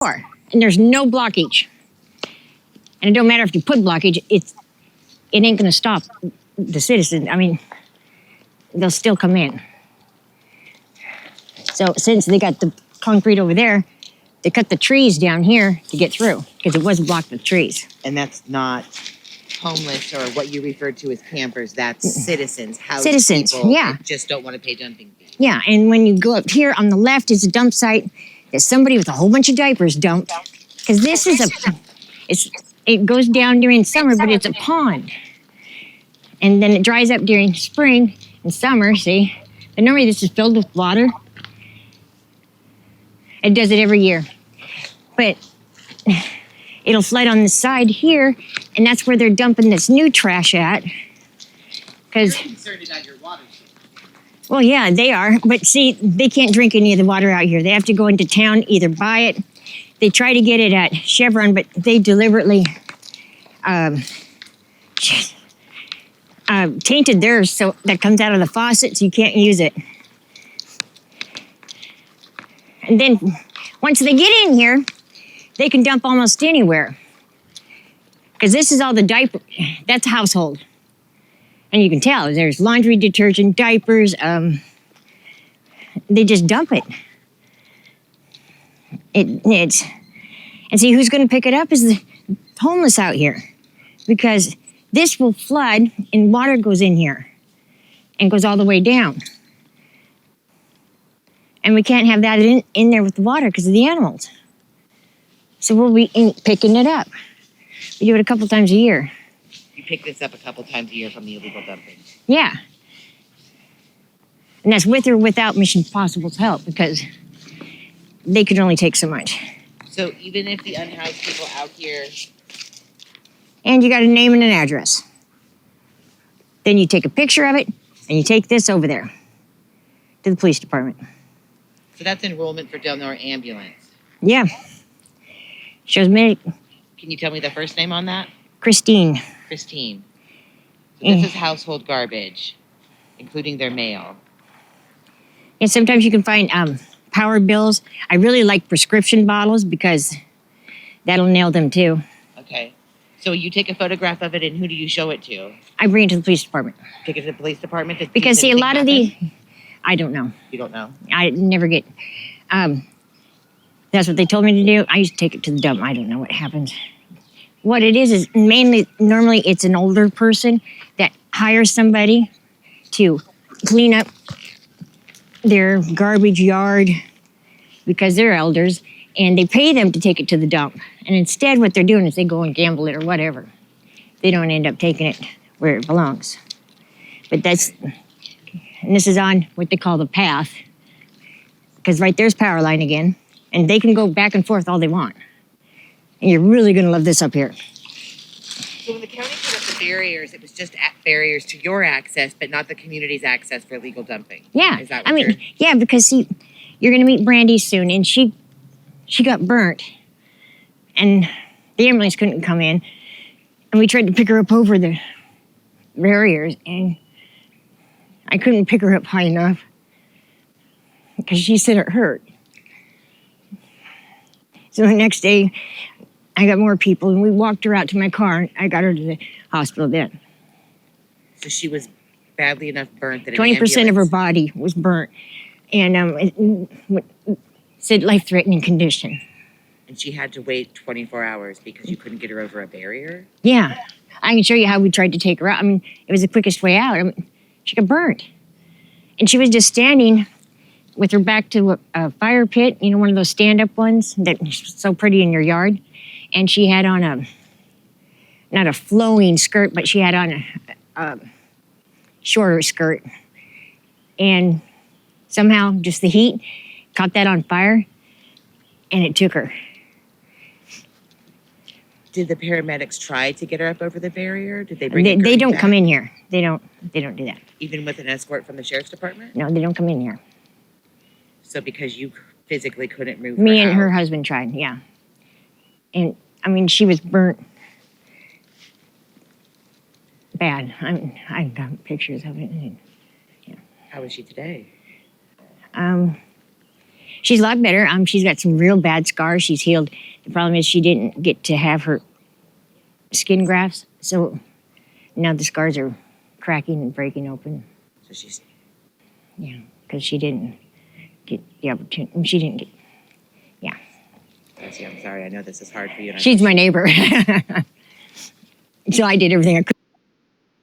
and there's no blockage. And it don't matter if you put blockage, it ain't gonna stop the citizens. I mean, they'll still come in. So since they got the concrete over there, they cut the trees down here to get through because it was blocked with trees. And that's not homeless or what you referred to as campers. That's citizens, house Citizens, people yeah. that just don't want to pay dumping fees. Yeah, and when you go up here on the left is a dump site that somebody with a whole bunch of diapers dumped. Because this is it goes down during summer, but it's a pond. And then it dries up during spring and summer, see? And normally this is filled with water. It does it every year. But it'll flood on the side here, and that's where they're dumping this new trash at. You're concerned about your water. Well, yeah, they are. But see, they can't drink any of the water out here. They have to go into town, either buy it. They try to get it at Chevron, but they deliberately tainted theirs so that comes out of the faucet, so you can't use it. And then once they get in here, they can dump almost anywhere. Because this is all the diaper, that's household. And you can tell, there's laundry detergent, diapers, they just dump it. And see, who's gonna pick it up is the homeless out here. Because this will flood and water goes in here and goes all the way down. And we can't have that in there with the water because of the animals. So we'll be picking it up. We do it a couple times a year. You pick this up a couple times a year from the illegal dumping. Yeah. And that's with or without Mission Impossible's help because they could only take so much. So even if the unhoused people out here... And you got a name and an address. Then you take a picture of it and you take this over there to the police department. So that's enrollment for Del Nor Ambulance. Yeah. Shows me. Can you tell me the first name on that? Christine. Christine. So this is household garbage, including their mail. And sometimes you can find power bills. I really like prescription bottles because that'll nail them too. Okay. So you take a photograph of it and who do you show it to? I bring it to the police department. Take it to the police department? Because see, a lot of the, I don't know. You don't know? I never get, that's what they told me to do. I used to take it to the dump. I don't know what happens. What it is normally it's an older person that hires somebody to clean up their garbage yard because they're elders, and they pay them to take it to the dump. And instead what they're doing is they go and gamble it or whatever. They don't end up taking it where it belongs. But and this is on what they call the path, because right there's power line again, and they can go back and forth all they want. And you're really gonna love this up here. So when the county put up the barriers, it was just barriers to your access, but not the community's access for illegal dumping. Yeah, Is that I mean, yeah, because see, you're gonna meet Brandy soon, and she got burnt, and the ambulance couldn't come in, and we tried to pick her up over the barriers, and I couldn't pick her up high enough because she said it hurt. So the next day, I got more people, and we walked her out to my car, and I got her to the hospital then. So she was badly enough burnt that 20% of her body was burnt, and it said life-threatening condition. And she had to wait 24 hours because you couldn't get her over a barrier? Yeah. I can show you how we tried to take her out. I mean, it was the quickest way out. I mean, she got burnt. And she was just standing with her back to a fire pit, you know, one of those stand-up ones that's so pretty in your yard. And she had on not a flowing skirt, but she had on a shorter skirt. And somehow just the heat caught that on fire, and it took her. Did the paramedics try to get her up over the barrier? Did they bring her? They don't come in here. They don't do that. Even with an escort from the sheriff's department? No, they don't come in here. So because you physically couldn't move Me and out. her husband tried, yeah. And I mean, she was burnt bad. I've got pictures of it. Yeah. How is she today? She's a lot better. She's got some real bad scars. She's healed. The problem is she didn't get to have her skin grafts, so now the scars are cracking and breaking open. So she's Yeah, because she didn't get the opportunity. She didn't get. Yeah, I'm sorry. I know this is hard for you. she's my neighbor, so I did everything I could.